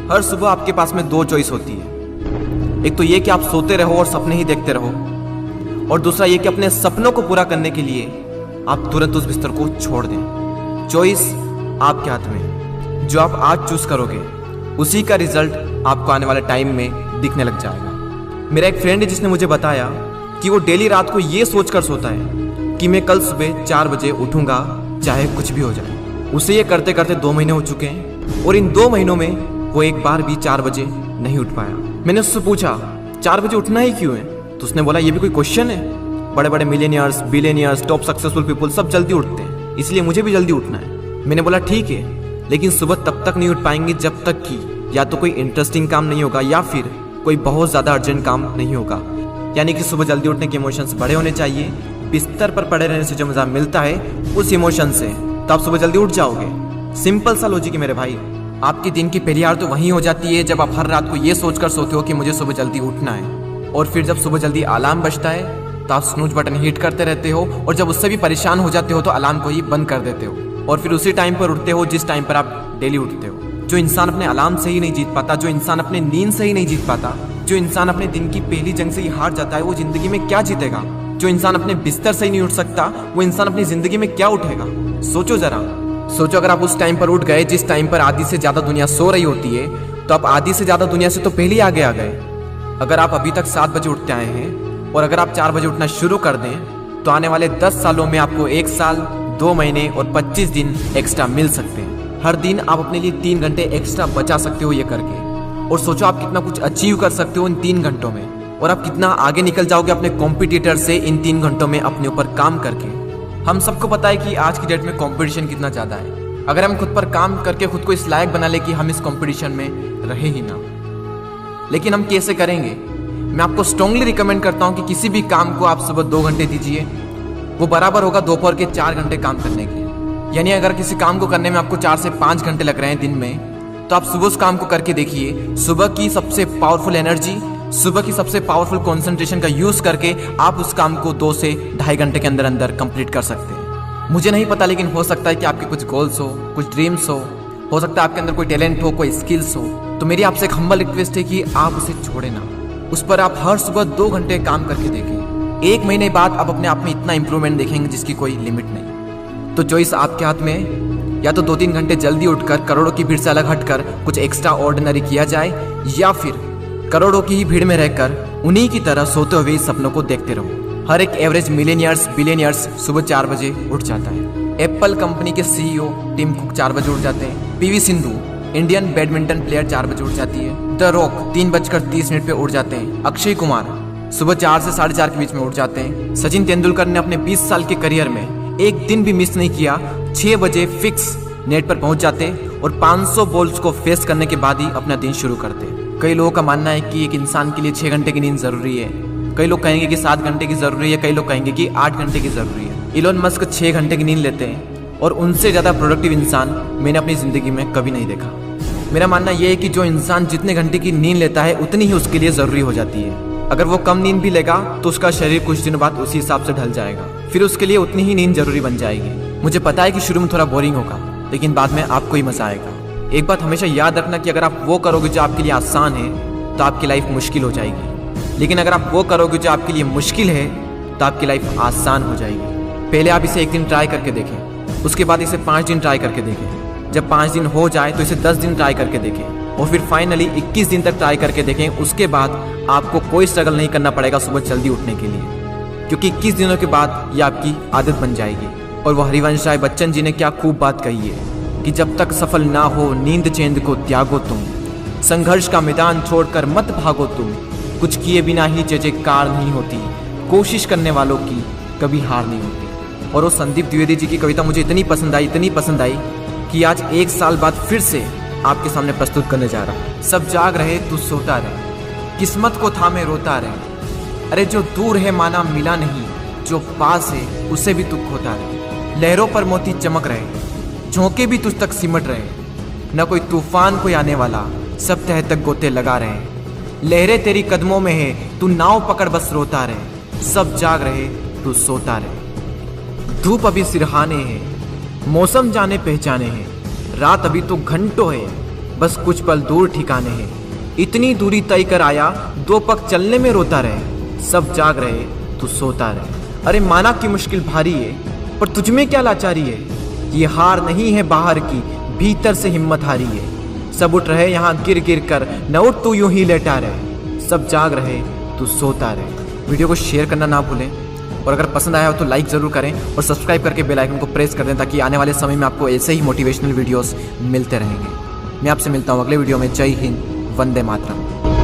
हर सुबह आपके पास में दो चॉइस होती है। एक तो ये कि आप सोते रहो और सपने ही देखते रहो, और दूसरा ये कि अपने सपनों को पूरा करने के लिए आप तुरंत उस बिस्तर को छोड़ दें। चॉइस आपके हाथ में। जो आप आज चूज करोगे उसी का रिजल्ट आपको आने वाले टाइम में दिखने लग जाएगा। मेरा एक फ्रेंड है जिसने मुझे बताया कि वो डेली रात को ये सोचकर सोता है कि मैं कल सुबह 4 बजे उठूंगा चाहे कुछ भी हो जाए। उसे ये करते करते 2 महीने हो चुके हैं और इन 2 महीनों में वो एक बार भी 4 बजे नहीं उठ पाया। मैंने उससे पूछा 4 बजे उठना ही क्यों है, तो उसने बोला ये भी कोई क्वेश्चन है। बड़े बड़े millionaires, billionaires, top successful people सब जल्दी उठते हैं, इसलिए मुझे भी जल्दी उठना है। मैंने बोला ठीक है, लेकिन सुबह तब तक नहीं उठ पाएंगे जब तक कि या तो कोई इंटरेस्टिंग काम नहीं होगा या फिर कोई बहुत ज़्यादा अर्जेंट काम नहीं होगा। यानी कि सुबह जल्दी उठने के इमोशंस बड़े होने चाहिए। बिस्तर पर पड़े रहने से जो मज़ा मिलता है उस इमोशन से, तो आप सुबह जल्दी उठ जाओगे। सिंपल सा लॉजिक है मेरे भाई। आपकी दिन की पहली हार तो वहीं हो जाती है जब आप हर रात को ये सोचकर सोते हो कि मुझे सुबह जल्दी उठना है, और फिर जब सुबह जल्दी अलार्म बजता है तो आप स्नूज बटन हिट करते रहते हो, और जब उससे भी परेशान हो जाते हो तो अलार्म को ही बंद कर देते हो, और फिर उसी टाइम पर उठते हो जिस टाइम पर आप डेली उठते हो। जो इंसान अपने अलार्म से ही नहीं जीत पाता, जो इंसान अपने नींद से ही नहीं जीत पाता, जो इंसान अपने दिन की पहली जंग से ही हार जाता है, वो जिंदगी में क्या जीतेगा। जो इंसान अपने बिस्तर से ही नहीं उठ सकता, वो इंसान अपनी जिंदगी में क्या उठेगा। सोचो जरा, सोचो अगर आप उस टाइम पर उठ गए जिस टाइम पर आधी से ज्यादा दुनिया सो रही होती है, तो आप आधी से ज्यादा दुनिया से तो पहले ही आगे आ गए। अगर आप अभी तक 7 बजे उठते आए हैं और अगर आप 4 बजे उठना शुरू कर दें, तो आने वाले 10 सालों में आपको 1 साल, 2 महीने और 25 दिन एक्स्ट्रा मिल सकते हैं। हर दिन आप अपने लिए 3 घंटे एक्स्ट्रा बचा सकते हो ये करके। और सोचो आप कितना कुछ अचीव कर सकते हो इन 3 घंटों में, और आप कितना आगे निकल जाओगे अपने कॉम्पिटिटर से इन 3 घंटों में अपने ऊपर काम करके। हम सबको पता है कि आज की डेट में कंपटीशन कितना ज़्यादा है। अगर हम खुद पर काम करके खुद को इस लायक बना ले कि हम इस कंपटीशन में रहे ही ना, लेकिन हम कैसे करेंगे? मैं आपको स्ट्रांगली रिकमेंड करता हूं कि किसी भी काम को आप सुबह 2 घंटे दीजिए, वो बराबर होगा दोपहर के 4 घंटे काम करने के। यानी अगर किसी काम को करने में आपको 4 से 5 घंटे लग रहे हैं दिन में, तो आप सुबह उस काम को करके देखिए। सुबह की सबसे पावरफुल एनर्जी, सुबह की सबसे पावरफुल कंसंट्रेशन का यूज करके आप उस काम को 2 से ढाई घंटे के अंदर अंदर कंप्लीट कर सकते हैं। मुझे नहीं पता, लेकिन हो सकता है कि आपके कुछ गोल्स हो, कुछ ड्रीम्स हो सकता है आपके अंदर कोई टैलेंट हो, कोई स्किल्स हो। तो मेरी आपसे एक हम्बल रिक्वेस्ट है कि आप उसे छोड़े ना, उस पर आप हर सुबह 2 घंटे काम करके देखें। 1 महीने बाद आप अपने आप में इतना इंप्रूवमेंट देखेंगे जिसकी कोई लिमिट नहीं। तो चॉइस आपके हाथ में है, या तो 2-3 घंटे जल्दी उठकर करोड़ों की भीड़ से अलग हटकर कुछ एक्स्ट्रा ऑर्डिनरी किया जाए, या फिर करोड़ों की ही भीड़ में रहकर उन्हीं की तरह सोते हुए सपनों को देखते रहो। हर एक एवरेज मिलियनियर्स, बिलियनियर्स सुबह 4 बजे उठ जाता है। एप्पल कंपनी के सीईओ टिम कुक 4 बजे उठ जाते हैं। PV Sindhu, Indian badminton player, 4 बजे उठ जाती है। द रॉक 3:30 पे उठ जाते हैं। अक्षय कुमार सुबह 4 से 4:30 के बीच में उठ जाते हैं। सचिन तेंदुलकर ने अपने 20 साल के करियर में एक दिन भी मिस नहीं किया। 6 बजे फिक्स नेट पर पहुंच जाते और 500 बॉल्स को फेस करने के बाद ही अपना दिन शुरू करते। कई लोगों का मानना है कि एक इंसान के लिए 6 घंटे की नींद जरूरी है, कई लोग कहेंगे कि 7 घंटे की जरूरी है, कई लोग कहेंगे कि 8 घंटे की जरूरी है। इलोन मस्क 6 घंटे की नींद लेते हैं, और उनसे ज़्यादा प्रोडक्टिव इंसान मैंने अपनी ज़िंदगी में कभी नहीं देखा। मेरा मानना यह है कि जो इंसान जितने घंटे की नींद लेता है उतनी ही उसके लिए ज़रूरी हो जाती है। अगर वो कम नींद भी लेगा तो उसका शरीर कुछ दिनों बाद उसी हिसाब से ढल जाएगा, फिर उसके लिए उतनी ही नींद जरूरी बन जाएगी। मुझे पता है कि शुरू में थोड़ा बोरिंग होगा, लेकिन बाद में आपको ही मज़ा आएगा। एक बात हमेशा याद रखना कि अगर आप वो करोगे जो आपके लिए आसान है तो आपकी लाइफ मुश्किल हो जाएगी, लेकिन अगर आप वो करोगे जो आपके लिए मुश्किल है तो आपकी लाइफ आसान हो जाएगी। पहले आप इसे 1 दिन ट्राई करके देखें, उसके बाद इसे 5 दिन ट्राई करके देखें। जब 5 दिन हो जाए तो इसे 10 दिन ट्राई करके देखें, और फिर फाइनली 21 दिन तक ट्राई करके देखें। उसके बाद आपको कोई स्ट्रगल नहीं करना पड़ेगा सुबह जल्दी उठने के लिए, क्योंकि 21 दिनों के बाद ये आपकी आदत बन जाएगी। और वो हरिवंश राय बच्चन जी ने क्या खूब बात कही है कि जब तक सफल ना हो नींद चैन को त्यागो तुम, संघर्ष का मैदान छोड़कर मत भागो तुम, कुछ किए बिना ही जय जयकार नहीं होती, कोशिश करने वालों की कभी हार नहीं होती। और वो संदीप द्विवेदी जी की कविता मुझे इतनी पसंद आई कि आज 1 साल बाद फिर से आपके सामने प्रस्तुत करने जा रहा हूँ। सब जाग रहे तू सोता रहे, किस्मत को थामे रोता रहे, अरे जो दूर है माना मिला नहीं, जो पास है उसे भी तू खोता रहे। लहरों पर मोती चमक रहे, झोंके भी तुझ तक सिमट रहे, न कोई तूफान कोई आने वाला, सब तह तक गोते लगा रहे। लहरें तेरी कदमों में है, तू नाव पकड़ बस रोता रहे, सब जाग रहे तू सोता रहे। धूप अभी सिरहाने है, मौसम जाने पहचाने हैं, रात अभी तो घंटों है, बस कुछ पल दूर ठिकाने हैं। इतनी दूरी तय कर आया, 2 पग चलने में रोता रहे। सब जाग रहे, तू सोता रहे। अरे माना कि मुश्किल भारी है, पर तुझमें क्या लाचारी है। ये हार नहीं है बाहर की, भीतर से हिम्मत हारी है। सब उठ रहे यहाँ गिर गिर कर, न उठ तू यूं ही लेटा रहे। सब जाग रहे, तू सोता रहे। वीडियो को शेयर करना ना भूलें, और अगर पसंद आया हो तो लाइक ज़रूर करें और सब्सक्राइब करके बेल आइकन को प्रेस कर दें, ताकि आने वाले समय में आपको ऐसे ही मोटिवेशनल वीडियोस मिलते रहेंगे। मैं आपसे मिलता हूँ अगले वीडियो में। जय हिंद, वंदे मातरम।